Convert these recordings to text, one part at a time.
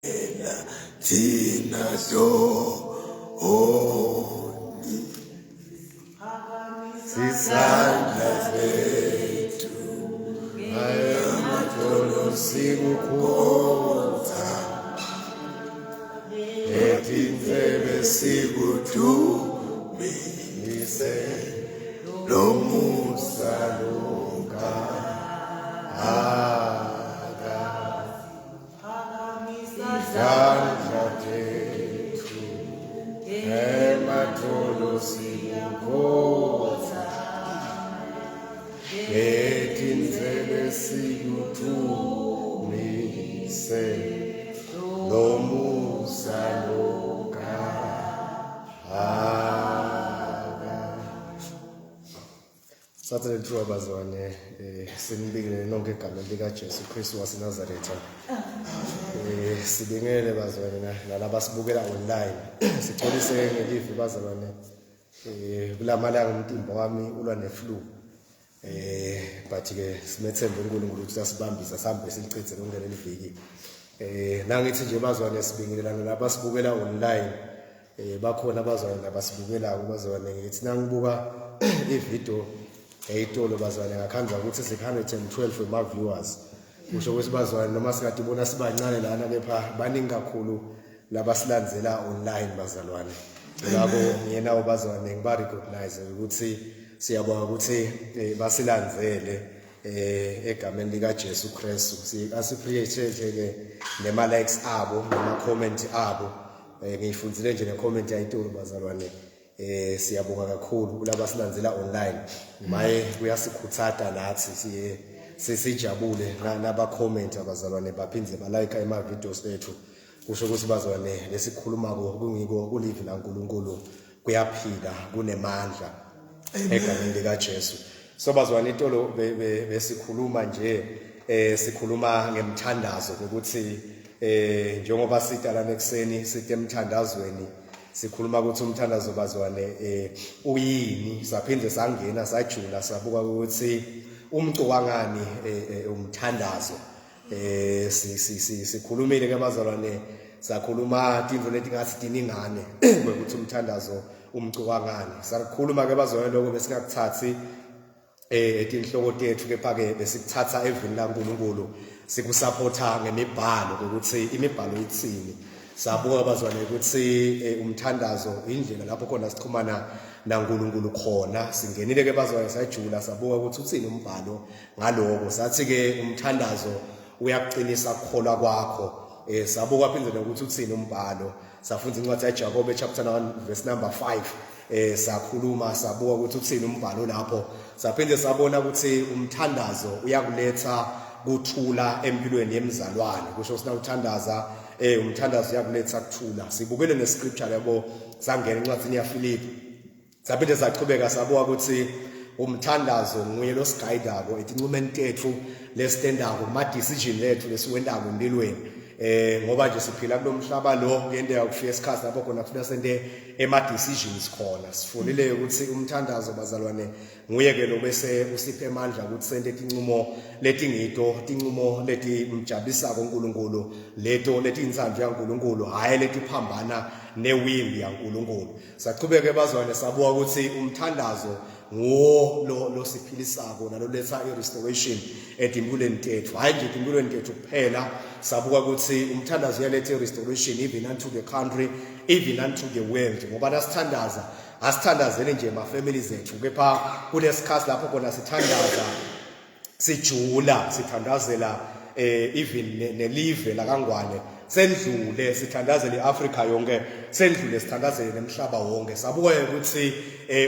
Tina Doni Sisandla zethu Ayamatolo sikukhonza Etinzebe sikudumise Lomusa longa Sandla zethu Ayamatolo sikukhonza Etinzebe sikudumise Lomusa longa Saturday through abazwane sinibingelele nonke igama lika Jesu Kristu waseNazaretha. Sibingelele bazwane nalabo sibukela online. Sixolise ngelifi bazalwane. Kulamalanga umtimba wami ulwa neflu. But ke simethembe uNkulunkulu ukuthi asibambisa sihambe silichithe lonke leli viki. Nangithi nje bazwane sibingelelana nalabo sibukela online. Bakhona bazwane nabasibukela bazwane ngithi nangibuka ivideo eyitolo bazwane ngakhanza ukuthi 612 ema viewers kusho ukuthi bazwane noma singathi bona sibancane lana kepha baningi kakhulu labasilandzela online bazalwane ngakho ngiyena bazwane ngiba recognize ukuthi siyabonga ukuthi basilandzele egameni lika Jesu Kristu asippreciate ke nema likes abo nema comment abo ngiyifundzile nje ne comment yayitolo bazalwane siyabonga kakhulu kulabo silandzela online maye kuyasikhuthaza nathi sisijabule naba comment abazalwane baphindze ba like ema videos ethu kusho ukuthi bazalwane lesikhuluma kungiko kulivi laNkulunkulu kuyaphila kunemandla egameni lika Jesu so bazalwane itolo besikhuluma nje sikhuluma ngemthandazo ukuthi njengoba sitala nekuseni sithi emthandazweni sikhuluma ukuthi umthandazo bazwane uyini saphinde sangena sajula sabuka ukuthi umcwangani umthandazo sikhulumile ke bazalwane sakhuluma into leti ngathi tiningane ukuthi umthandazo umcwangani sakhuluma ke bazalwane lokho besingakuthathi etinhloko tethu kepha ke besikuthatha evini laNkulunkulu sikusupporta ngemibhalo ukuthi imibhalo ithini sabuka bazwane ukuthi umthandazo indlela lapho khona sichumana naNkulunkulu khona singenile ke bazwane sajula sabuka ukuthi uthini umbhalo ngaloko sathi ke umthandazo uyakuqinisa ukukholwa kwakho sabuka phindze nokuthi uthini umbhalo safunda incwadi yaJakobe chapter 1 verse number 5 sakhuluma sabuka ukuthi uthini umbhalo lapho saphinde sabona ukuthi umthandazo uyakuletha kuthula empilweni yemzalwane kusho sina uthandaza umthandazo uyakuletha kuthula sibukele nescripture yabo sangena encwadini yaFilipi saphinde saqhubeka sabuka ukuthi umthandazo nguye losigayidako etinqumeni tethu lesitendako ma decision lethu lesiwendako empilweni ngoba nje siphila kulomhlaba lo kuyendeka kufika isikhathi lapho khona kufuneka sente ema decisions khona sifunile ukuthi umthandazo bazalwane nguye ke lo bese usiphe amandla ukuthi sente tinqumo letingito tinqumo leti mjabulisa koNkulunkulu leto leti inzandla yaNkulunkulu hayi leti phambana newimbi yaNkulunkulu saqhubeke bazalwane sabuka ukuthi umthandazo ngo lo siphilisako naloletha irestoration etimpilweni tethu hayi nje etimpilweni tethu kuphela sabuka ukuthi umthandazo uyaletha irestoration even unto the country even unto the world ngoba nasithandaza asithandazele nje ama families ethu kepha kulesikhathi lapho khona sithandaza sijula sithandazela even nelive la kaNgwane sendlule sithandazele iAfrica yonke sendlule sithandazele nemhlaba wonke sabuka ukuthi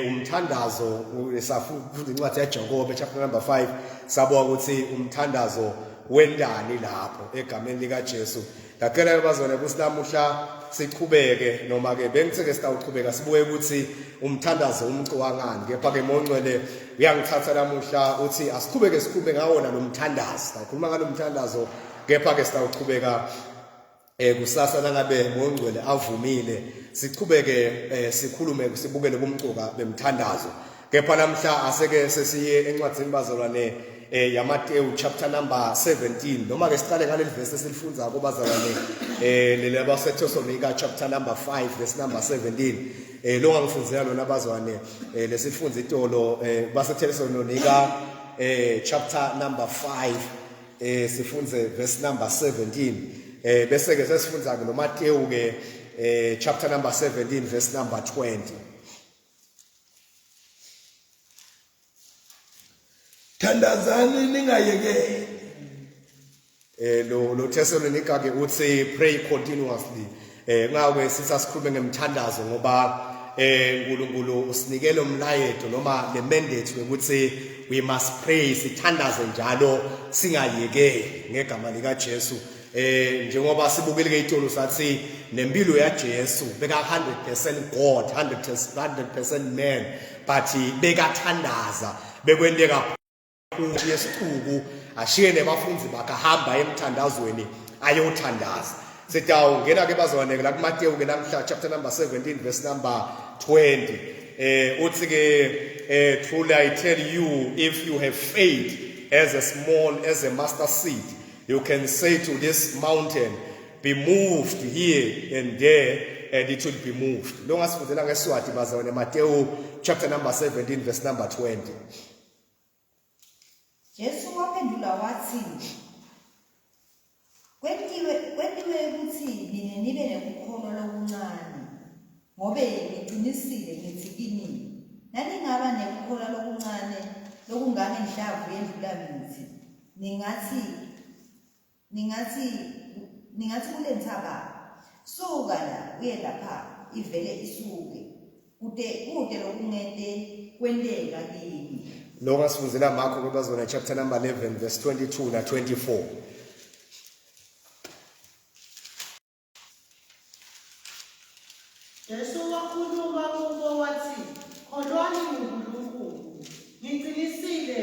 umthandazo safunda incwadi yaJakobe chapter number 5 sabuka ukuthi umthandazo wendani lapho egameni lika Jesu ngacela bazwane ukuthi namuhla siqhubeke noma ke bengitheke sitawuqhubeka sibuye ukuthi umthandazo umcwangani kepha ke Moncwele uyangithatha namuhla uthi asiqhubeke sikhumbe ngawona lo mthandazo sikhuluma ngalo mthandazo kepha ke sitawuqhubeka kusasa nangabe Moncwele avumile siqhubeke sikhulume sibukele kumcuka bemthandazo kepha namhla aseke sesiye encwadini bazalwane yaMateyu chapter number 17 noma ke siqale ngaleli verse esilifunza kubazalwane leli baseThessalonika chapter number 5 verse number 17 lo ngangifunzela lona abazwane lesifunza itolo baseThessalonika chapter number 5 sifunze verse number 17 bese ke sesifunza ke noMateyu ke chapter number 17 verse number 20. Thandazani ningayekeli. Lo Thessalonika ke uthi pray continuously. Ngawe sisasikhulume ngemthandazo ngoba uNkulunkulu usinikele umlayeto noma le mandate ukuthi we must pray sithandaze njalo singayekeli ngegama lika Jesu. Njengoba sibukile ke itolo sathi nempilo yaJesu beka 100% God 100% man but bekathandaza bekwenteka yesicuku ashiye nebafunzi bakahamba emthandazweni ayothandaza sitawu ngena ke bazwane la kuMateyu ke namhla chapter number 17 verse number 20 uthi ke truly I tell you if you have faith as small as a mustard seed you can say to this mountain be moved here and there and it will be moved. Lo ngasifundela ngeSwati bazwane Mateyu chapter number 17 verse number 20. Jesu waphendula wathi kwentiwe ukuthi nina nibe nekukholwa lokuncane ngobe ngiqinisile ngithi kini nalingaba nekukholwa lokuncane lokungane inhlavu yendlula mithi ningathi kule nthaba suka la uye lapha ivele isuke kude lokungente kwenteka kini. Lo ngasifundela Marko kubazona chapter number 11 verse 22 na 24. Jesu wakhuluma kubo wathi kholwani ngoNkulunkulu ngiqinisile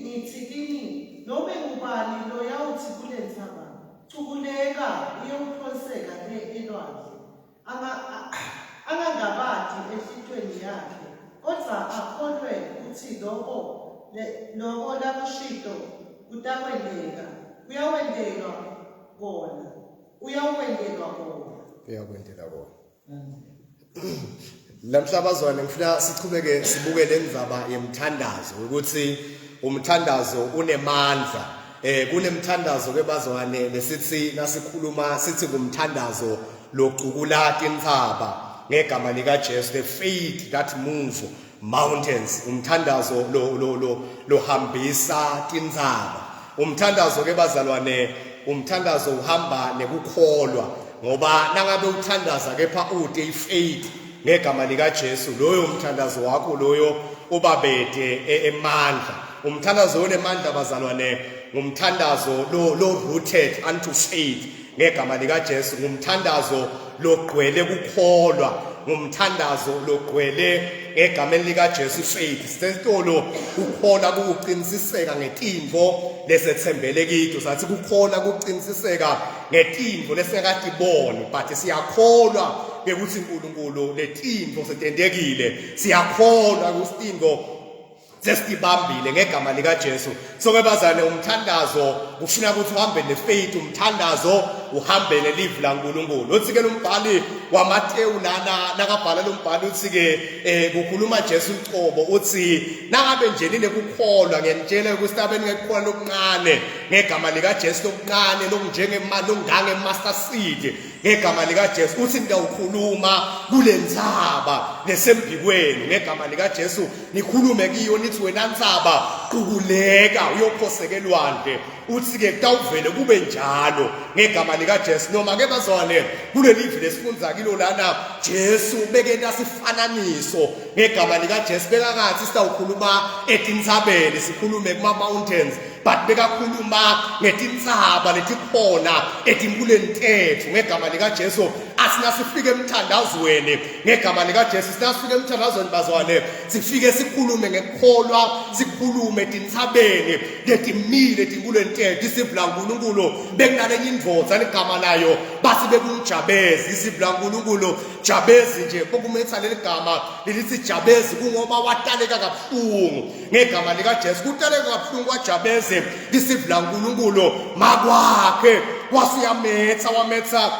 nithi kini noma ngubani lo yawuthi kule nthaba cukuleka uyophoseka elwandle angangabadi ehlitweni yakhe kodwa akholwe ukuthi lokho lakushido kutakwendeka uyawendelwa kona. Lamhlabazwane ngifuna sichubeke sibuke lendaba yemthandazo ukuthi umthandazo unemandla kunemthandazo ke bazwane lesithi nasikhuluma sithi kumthandazo loqukula tinthaba ngegama lika Jesu the faith that move mountains umthandazo lo hambisa tinthaba umthandazo ke bazalwane umthandazo uhamba nekukholwa ngoba nangabe uthandaza kepha ude ifaith ngegama lika Jesu loyo umthandazo wakho loyo ubabede emandla umthandazo onemandla bazalwane ngumthandazo lo rooted unto faith ngegama lika Jesu ngumthandazo logcwele kukholwa ngumthandazo logcwele egameni lika Jesu faith sesitolo kukhona ukuqinisiseka ngetimvo lesethembele kithu sathi kukhona ukuqinisiseka ngetimvo lesingakadiboni but siyakholwa ukuthi uNkulunkulu letimvo setendekile siyakholwa ukuthi itimvo sesibambile ngegama lika Jesu so ke bazane umthandazo ufuna ukuthi uhambe nefaith umthandazo uhambe nelive laNkulunkulu uthi ke lombhali waMateyu nakabhala lombhali uthi ke kukhuluma Jesu uqobo uthi nangabe nje ninekukholwa ngiyantshela ukuthi tabe ningekukholwa lokuncane ngegama lika Jesu lokuncane lokunjengemali lokungange master seed ngegama lika Jesu uthi ngiyawukhuluma kule ndzaba lesembikweni ngegama lika Jesu nikhulume kiyo nithi wena ndzaba qukuleka uyophoseka elwandle uthi ke kutawuvele kube njalo ngegama lika Jesu noma ke bazwane kule live lesifunza kilo lana Jesu beke nasifananiso ngegama lika Jesu bekakathi sitawukhuluma etintsabeni sikhulume kuma mountains but bekakhuluma ngetintsaba letikhona etimpuleni tethu ngegama lika Jesu asinasifike emthandazweni ngegama likaJesu sinasifike emthandazweni bazwane sifike sikhulume ngekholwa sikhulume tinsabeni letimile tinkulwentetho isivula uNkulunkulu bekunalenye indvodza legama layo basi bekumjabezi isivula uNkulunkulu Jabezi nje kokumetha leli gama lelithi Jabezi kungoba wataleka kabuhlungu ngegama likaJesu kutaleka kabuhlungu kwaJabezi isivula uNkulunkulu makwakhe wametha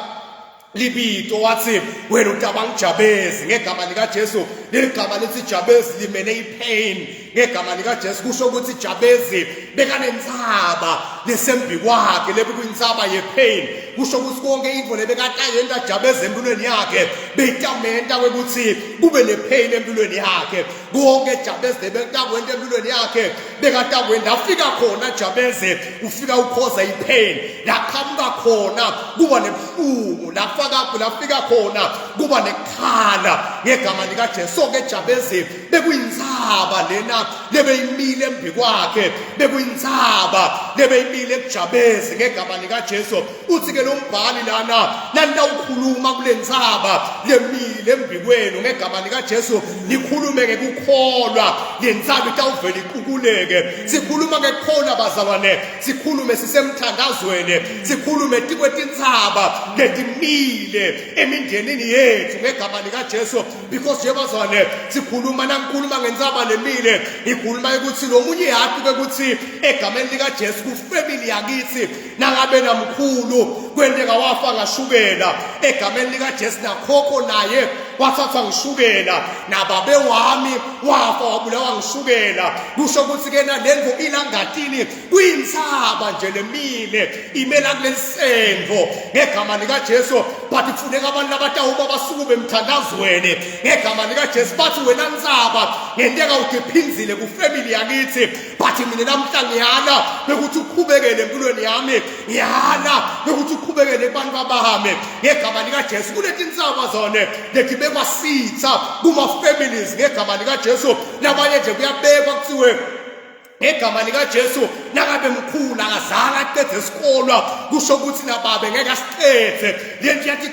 libito wathi wena utabangjabezi ngegama likaJesu leli gama lithi Jabezi limene ipain ngegama likaJesu kusho ukuthi Jabezi bekanentsaba lesembi kwakhe lebekuyintsaba yepain kusho ukuthi konke into lebekatayenda Jabezi empilweni yakhe beyitamenta ukuthi kube nepain empilweni yakhe konke Jabezi lebekatakwenda empilweni yakhe bekatakwenda afika khona Jabezi ufika ukhoza ipain laqhamuka khona kuba nebuhlungu lafika khona kuba nekhala ngegama likaJesu sonke Jabezi bekuyintsaba lena lebeyimile embi kwakhe bekuyintsaba lebeyimile kuJabezi ngegama likaJesu uthi ke lo mbhali lana nanta ukhuluma kule ntsaba lemile embi kwenu ngegama likaJesu nikhulume ngekukholwa le ntsaba itawuvela iqukuleke sikhuluma ngekholwa bazalwane sikhulume sisemthandazweni sikhulume tikwetintsaba letimile emindenini yethu ngegama likaJesu because nje bazalwane sikhuluma nangikhuluma ngentsaba lemile ngikhuluma ukuthi lo munye yathi ukuthi egameni likaJesu kufamily yakithi nangabe namkhulu kwendeka wafa ngashukela egameni likaJesu nakhokho naye wathathwa ngishukela nababe wami wafa wabulawa ngishukela kusho ukuthi ke nalendvo ilangatini kuyintsaba nje lemile imela kulensenvo ngegama likaJesu but kufuneka abantu abatawuba basukume emthandazweni ngegama likaJesu bathi wena ntsaba ngenteka udiphinzile kufamily yakithi but mina namhla ngiyala bekuthi uqhubekele empilweni yami ngiyala bekuthi uqhubekele kubantu babami ngegama likaJesu kuletintsaba zone lethi bekwasitha kuma families ngegama likaJesu nabanye nje kuyabekwa kuthiwe ngegama likaJesu nangabe mkhulu akazange aqede isikolwa kusho ukuthi nababe ngeke asiqede lento yathi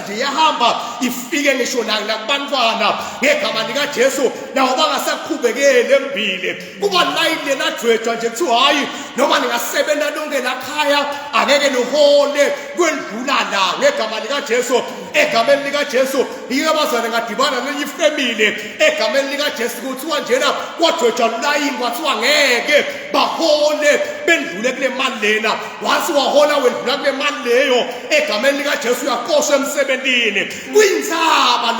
nje yahamba ifike ngisho nakubantwana ngegama likaJesu nawo bangasaqhubekele embili kuba layile ladwetshwa nje kuthiwa hayi noma ningasebenza lonke lakhaya angeke nihole kwendlula la ngegama likaJesu egameni likaJesu yike bazane ngadibana nenye ifamily egameni likaJesu kuthiwa njena kwadwetshwa layini kwathiwa ngeke bahole bendlule kule mali lena once wahola wendlula kule mali leyo egameni likaJesu uyaqoshwa emsebentini kuyintsaba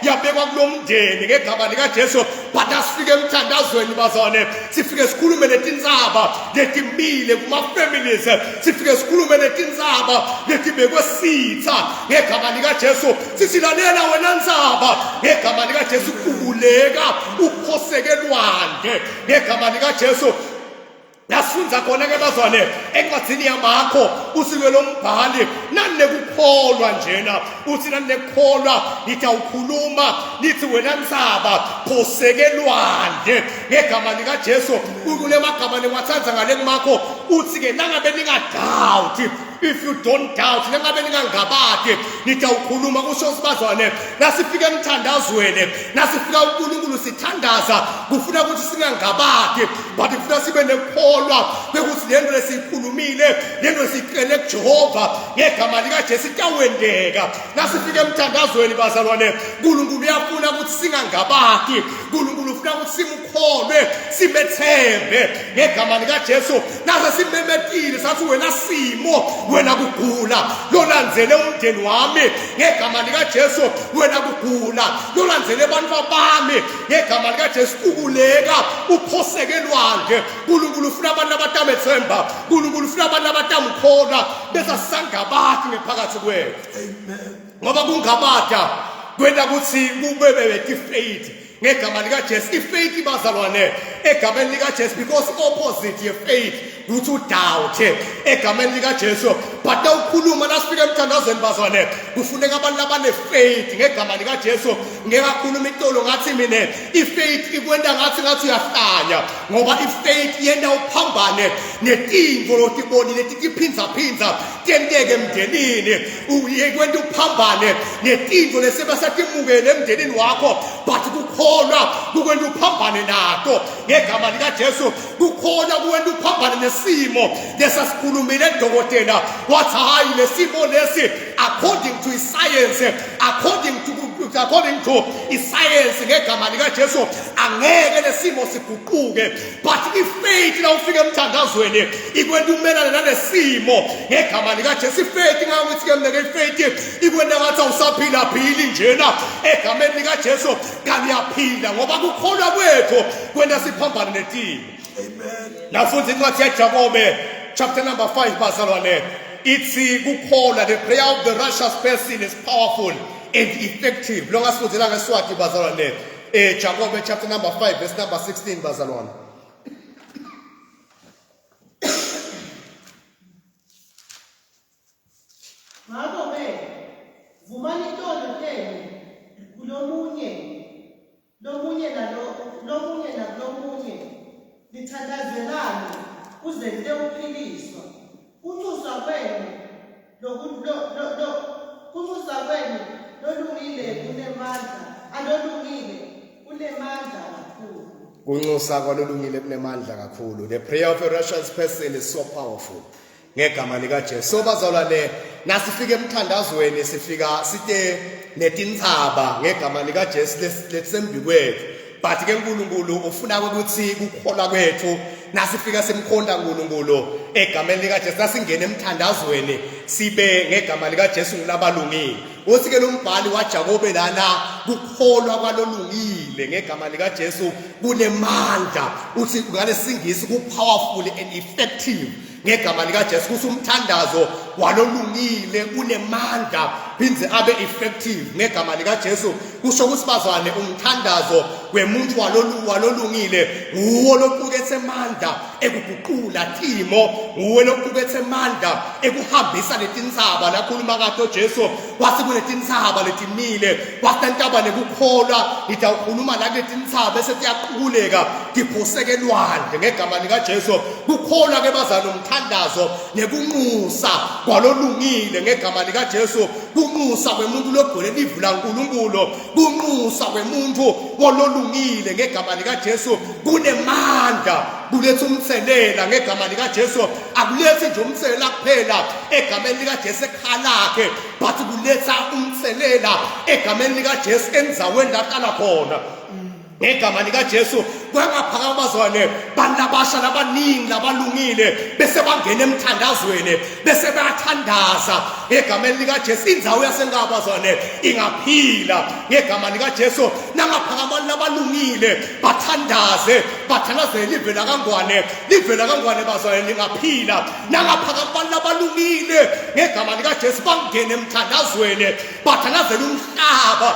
yabekwa kulomndeni ngegama likaJesu but asifike emthandazweni bazane sifike sikhulume letintsaba letimile kuma families sifike sikhulume letintsaba letibekwe sitha ngegama likaJesu sisilalela wena ntsaba ngegama likaJesu kukhuleka uphoseke lwandle ngegama likaJesu Nafunza khona ke bazwane encwadzini yamakho usike lo mbhali nanekukholwa njena uthi nanekukholwa nithi awukhuluma nithi wena ntsaba phosekelwande ngegama likaJesu ukule magama ngiwathatha ngale kumakho uthi ke nangabe ningadoubt if you don't doubt nangabe ningangabade nithi awukhuluma kusho sibazwane nasifika emthandazweni nasifika uNkulunkulu sithandaza kufuna ukuthi singangabade but kufuna sibe nekukholwa bekuthi lento lesikhulumile lento siqele kuJehova ngegama likaJesu itawendeka nasifika emthandazweni bazalwane uNkulunkulu uyafuna ukuthi singangabadi uNkulunkulu ufuna ukuthi simkholwe simethembe ngegama likaJesu nase simemetile sathi wena simo wena kugula lolandzele umndeni wami ngegama likaJesu wena kugula lolandzele abantu bami ngegama likaJesu ukuleka uphosekelwande uNkulunkulu ufuna abantu abatamethemba uNkulunkulu ufuna abantu abatamkholwa bese sangabadi ngephakathi kwethu amen ngoba kungabada kwenda kuthi kube bethi faith ngegama likaJesu ifaith bazalwane egameni likaJesu because opposite ye faith ukuthi udoubt egameni likaJesu but awukhuluma nasifika sifika emthandazweni bazwane kufuneka abantu abane-faith ngegama likajesu ngekakhuluma itolo ngathi mina i-faith ikwenda ngathi uyahlanya ngoba i-faith yenda uphambane netinto lotibonile tiphindza tenteke emndenini uyekwenda uphambane netinto lesebasatimukele emndenini wakho but kukholwa kukwenda uphambane nato ngegama likajesu kukhona kuwenda uphambane nesimo lesasikhulumile edokotela wathi hayi lesimo lesi according to iscience according to iscience ngegama likajesu angeke lesimo siguquke but ifaith la ufika emthandazweni ikwenda umelana nalesimo ngegama likajesu ifaith ngakuthi ke mnike ifaith ikwenda ngathi awusaphila njena egameni likajesu kayaphila ngoba kukholwa kwethu kwenda siphambane netimo. Amen. Nafunza incwadi yaJakobe chapter number 5 bazalwane ithi kukholwa the prayer of the righteous person is powerful and effective. Longa sifundzela ngeSwati bazalwane Jakobe chapter number 5 verse number 16 bazalwane. Ngakho-ke vumani intolo tenu lomunye lithandazelane kuze libe uphiliswa kunxusa kwenu lolungile kunemandla alolungile kunemandla kakhulu. Kunxusa kwalolungile kunemandla kakhulu. The prayer of a righteous person is so powerful. Ngegama likaJesu. So bazalwane nasifika emthandazweni sifika site netintsaba ngegama likaJesu lesembi kwethu. But ke uNkulunkulu ufuna ukuthi kukholwa kwethu nasifika semkhonda uNkulunkulu egameni likaJesu nasingena emthandazweni sibe ngegama likaJesu nglabalungile. Uthi ke lo mbhali waJakobe lana kukholwa kwalolungile ngegama likaJesu kunemandla uthi ngale singisi ku powerful and effective ngegama likaJesu kusumthandazo walolungile unemandla phindze abe effective ngegama likaJesu kusho kusibazwane umthandazo wemuntu walolungile nguwo loqukethe amandla ekuguqula timo nguwo loqukethe amandla ekuhambisa letintsaba lakhuluma kahle uJesu wathi kuletintsaba letimile wasentaba nekukholwa itawukhuluma la letintsaba bese tiyaquleka tiphoseke elwandle ngegama likaJesu kukholwa ke bazana umthandazo nekunxusa kwalolungile ngegama likaJesu kunxusa kwemuntu logcwele livu laNkulunkulu kunxusa kwemuntu wololungile ngegama likaJesu kunemandla kuletha umthelela ngegama likaJesu akulethi nje umthelela kuphela egameni likaJesu ekhalakhe but kuletha umthelela egameni likaJesu endzaweni laqala khona ngegama likaJesu kwangaphaka bazwane banabasha labaningi labalungile bese bangena emthandazweni bese bayathandaza ngegameni likaJesu indzawo yasengabazwane ingaphila ngegama likaJesu nangaphaka abantu labalungile bathandaze livela kangwane bazwane lingaphila nangaphaka abantu labalungile ngegama likaJesu bangena emthandazweni bathandazela umhlaba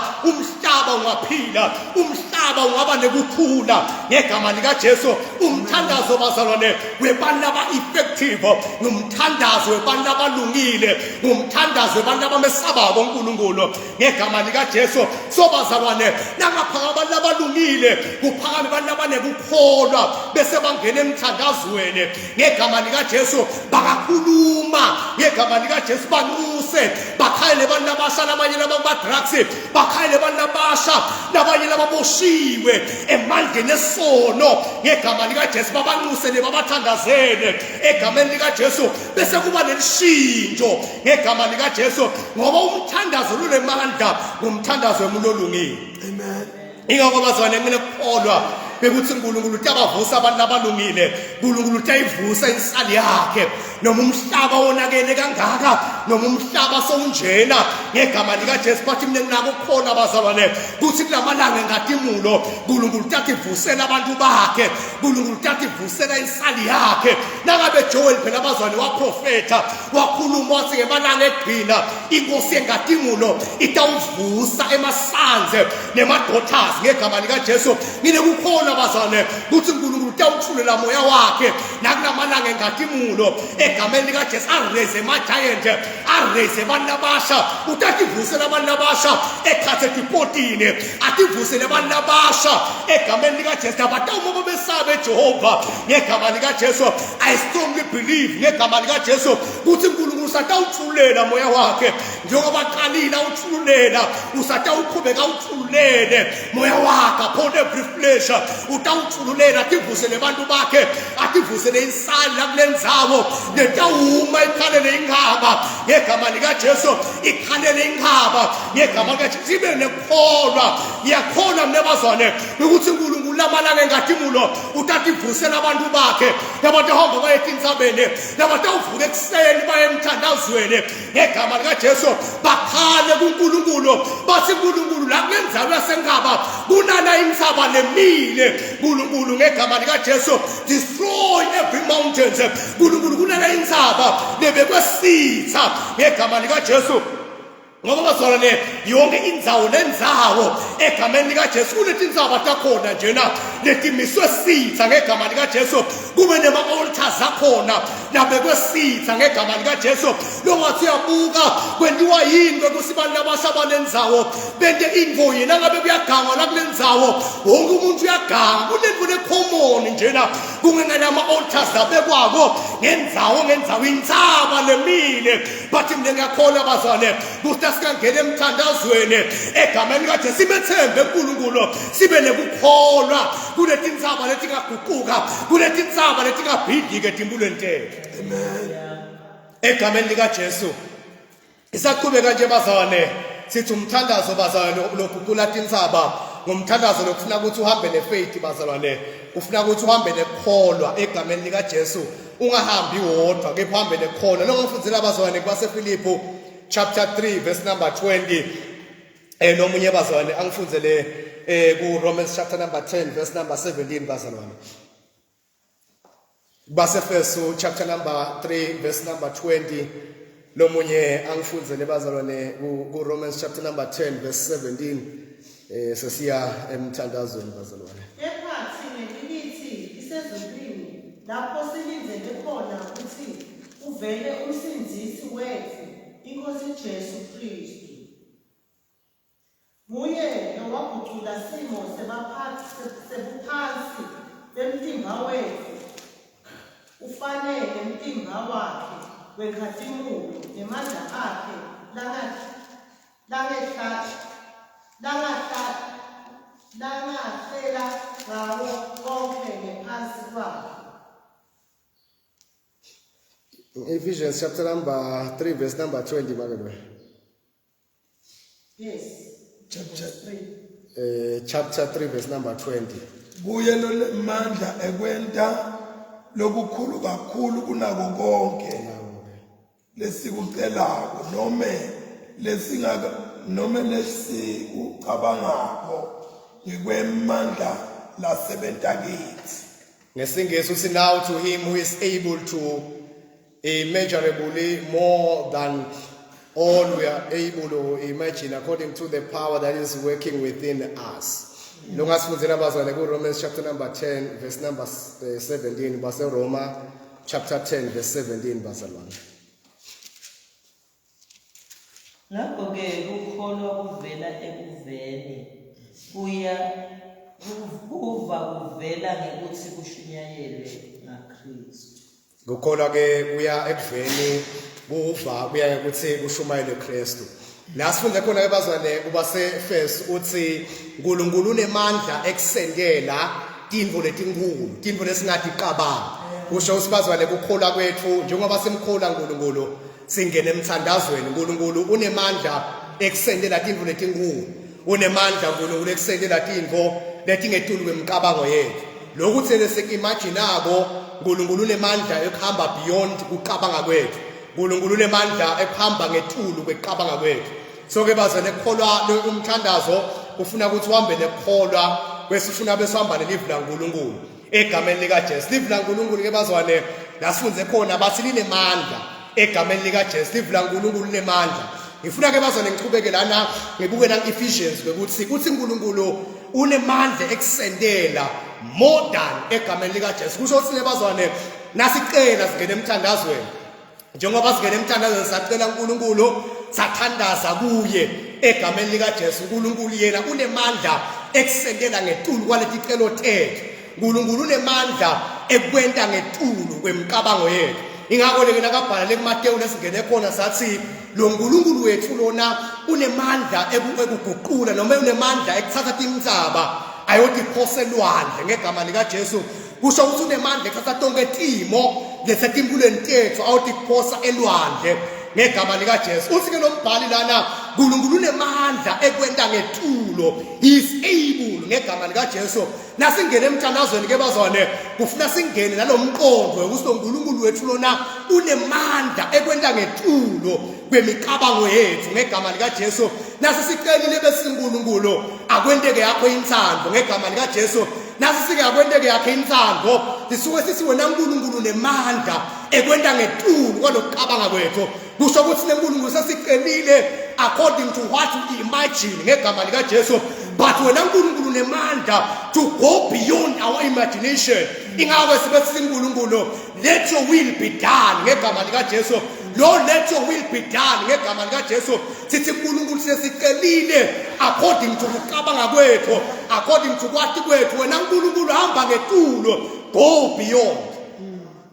ungaphila umhlaba ungaba nekukhula ngegama likaJesu umthandazo bazalwane webantu aba-effective ngumthandazo webantu abalungile ngumthandazo webantu abamesabako uNkulunkulu ngegama likaJesu. So bazalwane nangaphaka abantu abalungile kuphakame abantu abanekukholwa bese bangena emthandazweni ngegama likaJesu bakakhuluma ngegama likaJesu banxuse bakhayele abantu abasha nabanye labama-drugs bakhayele abantu abasha nabanye lababoshiwe emandleni esono ngegama likaJesu babanxusele babathandazele egameni likaJesu bese kuba nelishintsho ngegama likaJesu ngoba umthandazo lunemandla ngumthandazo wemuntu olungile. Amen. Ingakho bazwane kumele kukholwa bekuthi uNkulunkulu uyabavusa abantu abalungile uNkulunkulu uyayivusa insali yakhe noma umhlaba wonakele kangaka noma umhlaba sowunjena ngegama likaJesu bathi mina nginako ukukhona bazalwane kuthi kulamalanga engadimulo uNkulunkulu uyakuvusela abantu bakhe uNkulunkulu uyakuvusela insali yakhe nangabe Joel phela bazalwane waprofeta wakhuluma wathi ngemalanga egcina inkosi engadimulo itawuvusa emasanze nemadothas ngegama likaJesu ngine kukhona bazane kuthi uNkulunkulu utawuthulela moya wakhe nakunamalanga engadimulo egameni likaJesu areze ama-giant areze abantu abasha utativusela abantu abasha ekhathe dipotini ativusele abantu abasha egameni likaJesu abatawuma besabe Jehova ngegama likaJesu. I strongly believe ngegama likaJesu ukuthi uNkulunkulu usatawuthulela moya wakhe njengoba qalile awuthulela usatawuqhubeka uthulele moya wakhe upon every flesh utawuthulela ativusele abantu bakhe ativusele insali la kulendzawo netawuma ikhalele ingaba ngegama likaJesu ikhalele ingaba ngegama likaJesu sibe nekholwa ngiyakholwa mnebazwane ukuthi uNkulunkulu lamalanga engadimulo utativusela abantu bakhe nabatahamba baye etintsabeni nabatawuvuka ekuseni baye emthandazweni ngegama likaJesu bakhale kuNkulunkulu bathi uNkulunkulu la kulendzawo yasengaba kunana intsaba lemile uNkulunkulu ngegama likaJesu destroy every mountains uNkulunkulu kunana intsaba lebekwesitha ngegama likaJesu ngoba bazalwane yonke indzawo nendzawo egameni likaJesu kunetindzaba takhona njena letimiswe sitha ngegama likaJesu kube nema-altars akhona nabekwesitha ngegama likaJesu longathi uyabuka kwentiwa yini kwekusibantu abasha banendzawo bente intfo yena ngabe kuyagangwa la kulendzawo wonke umuntu uyaganga kunento lecommon njena kungenama-altars abekwako ngendzawo intsaba lemile but mne ngiyakholwa bazalwane ukuthi asikangena emthandazweni egameni likaJesu sibethembe uNkulunkulu sibe nekukholwa kuletintsaba letingaguquka kuletintsaba letingabhidliki etimpilweni tethu. Amen. Egameni likaJesu isaqhubeka nje bazalwane sithi umthandazo bazalwane loguqula tintsaba ngomthandazo lokufuna ukuthi uhambe nefaith bazalwane ufuna ukuthi uhambe nekholwa egameni likaJesu ungahambi wodwa kepha uhambe nekholwa longofundzela bazalwane kwaseFilipi chapter 3 verse number 20 nomunye bazalwane angifundzele ku Romans chapter number 10 verse number 17 bazalwane basefeso chapter number 3 verse number 20 lomunye angifundzele bazalwane ku Romans chapter number 10 verse 17 sesiya emthandazweni bazalwane. Kepha thina lithi isezulwini lapho silindele khona ukuthi uvele umsindisi wethu inkosi Jesu Kristu. Nguye lowagucula simo sebuphansi bemtimba wethu ufanele emtimba wakhe wenkhatimulo nemandla akhe langahlela ngawo konke ngephansi kwakhe. Ephesians chapter number 3 verse number 20 makadwe. Yes. Chapter 3 verse number 20. Kuye lonemandla ekwenta lokukhulu kakhulu kunako konke lesikucelako noma lesikucabangako ngekwemandla lasebenta kithi. Ngesingisi uthi now to him who is able to immeasurably more than all we are able to imagine according to the power that is working within us. Longasifundela bazalwane ku Romans chapter number 10 verse number 17 base Roma chapter 10 verse 17 bazalwane. Ngakho-ke ukukholwa kuvela ekuveni kuva kuvela ngekuthi kushunyayelwe ngaKristu. Ukukholwa ke kuya ekuveni kuva kuya ukuthi kushumayelwe Kristu. La sifunde khona ke bazalwane kubasefeso uthi uNkulunkulu unemandla ekusendela intfo letinkulu intfo lesingadiqabanga. Kusho usibazwane ukukholwa kwethu njengoba simkhola uNkulunkulu singena emthandazweni uNkulunkulu unemandla ekusendela intfo letinkulu unemandla uNkulunkulu ekusendela intfo letingetulu kwemicabango yethu lokuthi lesikimajinako uNkulunkulu unemandla ekuhamba beyond ukucabanga kwethu uNkulunkulu unemandla ekuhamba ngetulu kweqabanga kwethu. So ke bazane ekukholwa umthandazo ufuna ukuthi uhambe nekukholwa kwesifuna besihamba nelive laNkulunkulu egameni likaJesu. Live laNkulunkulu ke bazwane la sifunze khona bathi linemandla egameni likaJesu. Live laNkulunkulu linemandla. Ngifuna ke bazwane ngichubeke lana ngibuke na Ephesians ukuthi uNkulunkulu unemandla ekusendela more than egameni likaJesu. Kusho ukuthi nebazwane nasicela singene emthandazweni. Njengoba singene emthandazweni sacela uNkulunkulu, sathandaza kuye egameni likaJesu. uNkulunkulu yena unemandla ekusendela ngetulu kwaleti celo tethu. uNkulunkulu unemandla ekwenta ngetulu kwemicabango yethu. Ingakho lena kabhala leMateyu lesingene khona sathi lo uNkulunkulu wethu lona unemandla ekuguqula noma unemandla ekuthatha indzaba ayodiphose elwandle ngegama likaJesu. Kusho ukuthi unemandla ekuthatha tonke timo lesetimpulweni tethu ayodiphosa elwandle ngegama likaJesu. Uthi ke lo mbhali lana uNkulunkulu unemandla ekwenta ngetulo. He is able ngegama likaJesu. Nasingene emthandazweni ke bazwane kufuna singene nalomqondo ukuthi uNkulunkulu wethu lona unemandla ekwenta ngetulo kwemicabango yethu ngegama likaJesu. Nasisicelile bese uNkulunkulu akwenteke yakho inthando ngegama likaJesu. Nasisike akwenteke yakho inthando sisuke sithi wena uNkulunkulu nemandla ekwenta ngetulo kwalokucabanga kwethu. Kusho ukuthi uNkulunkulu sesicelile according to what we imagine ngegama likaJesu. But when uNkulunkulu nemandla to go beyond our imagination. Ingawe sibethi uNkulunkulu let your will be done ngegama likaJesu. Lord, let your will be done ngegama likaJesu. Sithi uNkulunkulu sesicelile according to ukucabanga kwethu, according to kwathi kwethu. Wena uNkulunkulu hamba ngetulo, go beyond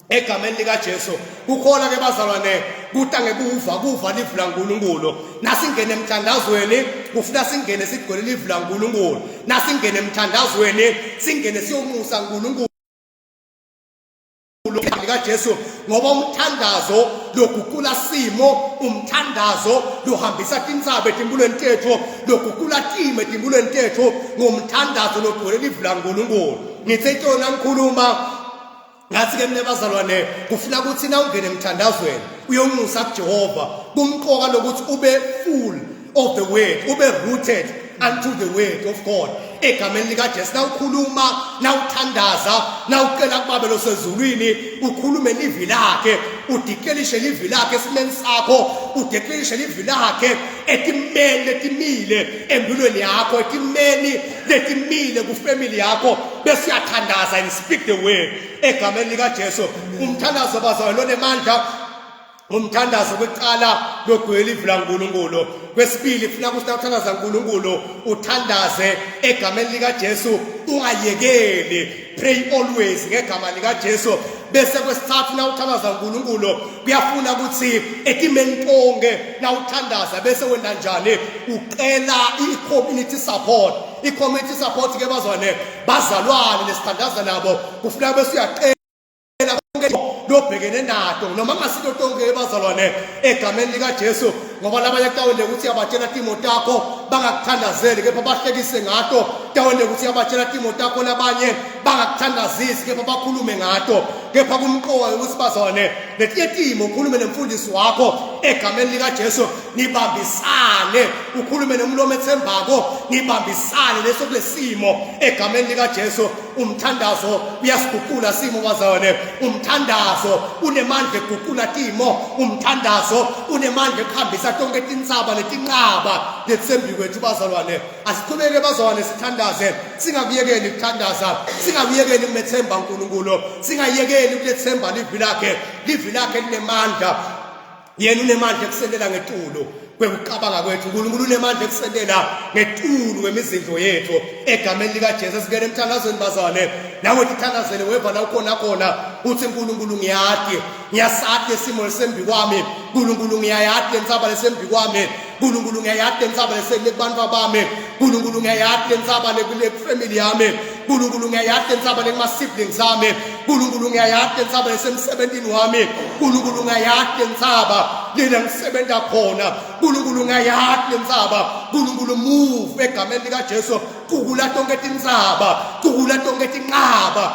egameni likaJesu. Kukhona ke bazalwane kutange kuva livu laNkulunkulu. Nasingene emthandazweni kufuna singene sigcwele livu laNkulunkulu. Nasingene emthandazweni singene siyomusa uNkulunkulu likaJesu ngoba umthandazo loguqula simo, umthandazo lohambisa tintsaba etimpulweni tethu, loguqula time etimpulweni tethu ngomthandazo logcwele livu laNkulunkulu. Ngithe intona ngikhuluma ngathi ke mina bazalwane kufuna ukuthi na ungene emthandazweni uyomusa kuJehova. Kumqoka lokuthi ube full of the word, ube rooted unto the word of God egameni likaJesu. Na ukhuluma, na uthandaza, na ucela kuBaba losezulwini, ukhulume livi lakhe, udikelishe livi lakhe esimeni sakho, udikelishe livi lakhe etimeni letimile empilweni yakho, etimeni letimile kufamily yakho, bese uyathandaza and speak the word egameni likaJesu. Umthandazo bazalwane onemandla umthandazo kwecala logcwele livu laNkulunkulu. Kwesibili funa ukuthi uthandaza uNkulunkulu uthandaze egameni likaJesu, ungayekeli, pray always ngegama likaJesu. Bese kwesithathu na uthandaza uNkulunkulu kuyafuna ukuthi etimeni tonke na uthandaza bese wenda njani ucela i-community support. I-community support ke bazwane bazalwane lesithandaza nabo kufuna bese uyacela lobhekene nato noma ngasito tonke bazalwane egameni likaJesu. Ngoba labanye tawende ukuthi abatshela timo takho bangakuthandazeli kepha bahlekise ngato, tawende ukuthi abatshela timo takho nabanye bangakuthandazisi kepha bakhulume ngato. Kepha kumqoka ukuthi bazalwane letinye timo ukhulume nemfundisi wakho egameni likaJesu, nibambisane, ukhulume nomlomo ethembako, nibambisane leso kulesimo egameni likaJesu. Umthandazo uyasiguqula simo bazalwane. Umthandazo unemandla ekuguqula timo, umthandazo unemandla ekuhambisa tonke tintsaba letinqaba letsembi kwethu bazalwane. Asiqhubeke bazalwane sithandaze, singakuyekeli ukuthandaza, singakuyekeli ukumethemba uNkulunkulu, singayekeli ukulethemba livi lakhe. Livi lakhe linemandla, yena unemandla ekusendela ngetulo kwekucabanga kwethu. uNkulunkulu unemandla ekusendela ngetulo kwemizindlo yethu egameni likaJesu. Singene emthandazweni bazalwane, nawe tithandazele weva la ukhona khona uthi uNkulunkulu ngiyadi, ngiyasadi isimo lesembi kwami, uNkulunkulu ngiyayadi insaba lesembi kwami, uNkulunkulu ngiyayadi insaba lesembi kubantu bami, uNkulunkulu ngiyayadi insaba lekule family yami, uNkulunkulu ngiyayadi insaba lekuma siblings zami, uNkulunkulu ngiyayadi insaba lesemsebentini wami, uNkulunkulu ngiyayadi insaba lena ngisebenza khona, uNkulunkulu ngiyayadi insaba. uNkulunkulu move egameni likaJesu, kugula tonke tintsaba, kugula tonke tinqaba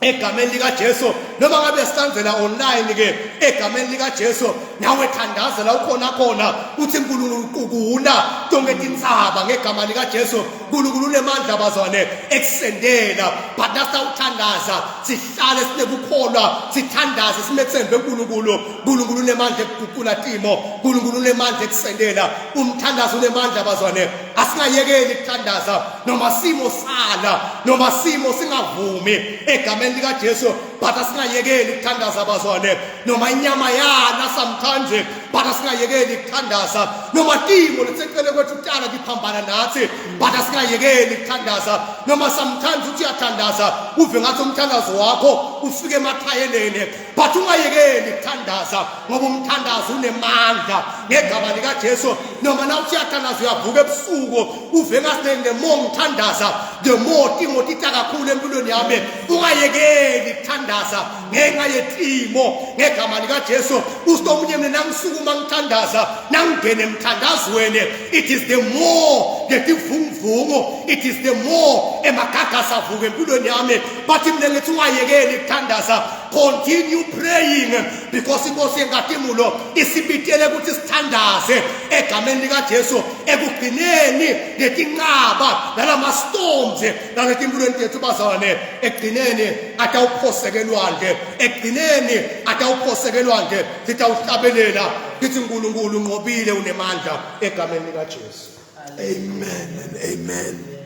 egameni likaJesu. Noma ngabe sitanzela online ke egameni likaJesu nawe thandaza la ukhona khona uthi uNkulunkulu qukula tonke tintsaba ngegama lika Jesu. uNkulunkulu unemandla bazwane ekusendela, but nasawuthandaza sihlale sinekukholwa sithandaze simethembe uNkulunkulu. uNkulunkulu unemandla ekuguqula timo, uNkulunkulu unemandla ekusendela. Umthandazo unemandla bazwane, asingayekeli ukuthandaza noma simo sala, noma simo singavumi egameni lika Jesu, but asingayekeli ukuthandaza bazwane, noma inyama yana sometimes, but asingayekeli ukuthandaza, noma timo lesecele kwethu uqala liphambana nathi, but asingayekeli ukuthandaza, noma sometimes uthi uyathandaza uve ngathi umthandazo wakho ufike emathayeleni, but ungayekeli ukuthandaza ngoba umthandazo unemandla ngegama lika Jesu. Noma nawuthi uyathandaza uyavuka ebusuku uve ngathi the more ngithandaza the more timo tita kakhulu empilweni yami. Ungayekeli ukuthandaza ngenxa yetimo ngegama lika Jesu. Ustomunye mina nangisukuma ngithandaza nangingena emthandazweni, it is the more ngetivunguvungu, it is the more emagagasa avuka empilweni yami. But mina ngithi ungayekeli ukuthandaza, continue praying, because inkosi yenkatimulo isibitele ukuthi sithandaze egameni lika Jesu. Ekugcineni letinqaba nalama storms naletimpilweni tethu bazane, ekugcineni atawuphosekelwandle, ekugcineni atawuphosekelwandle sitawuhlabelela sithi uNkulunkulu unqobile unemandla egameni lika Jesu. Amen and amen.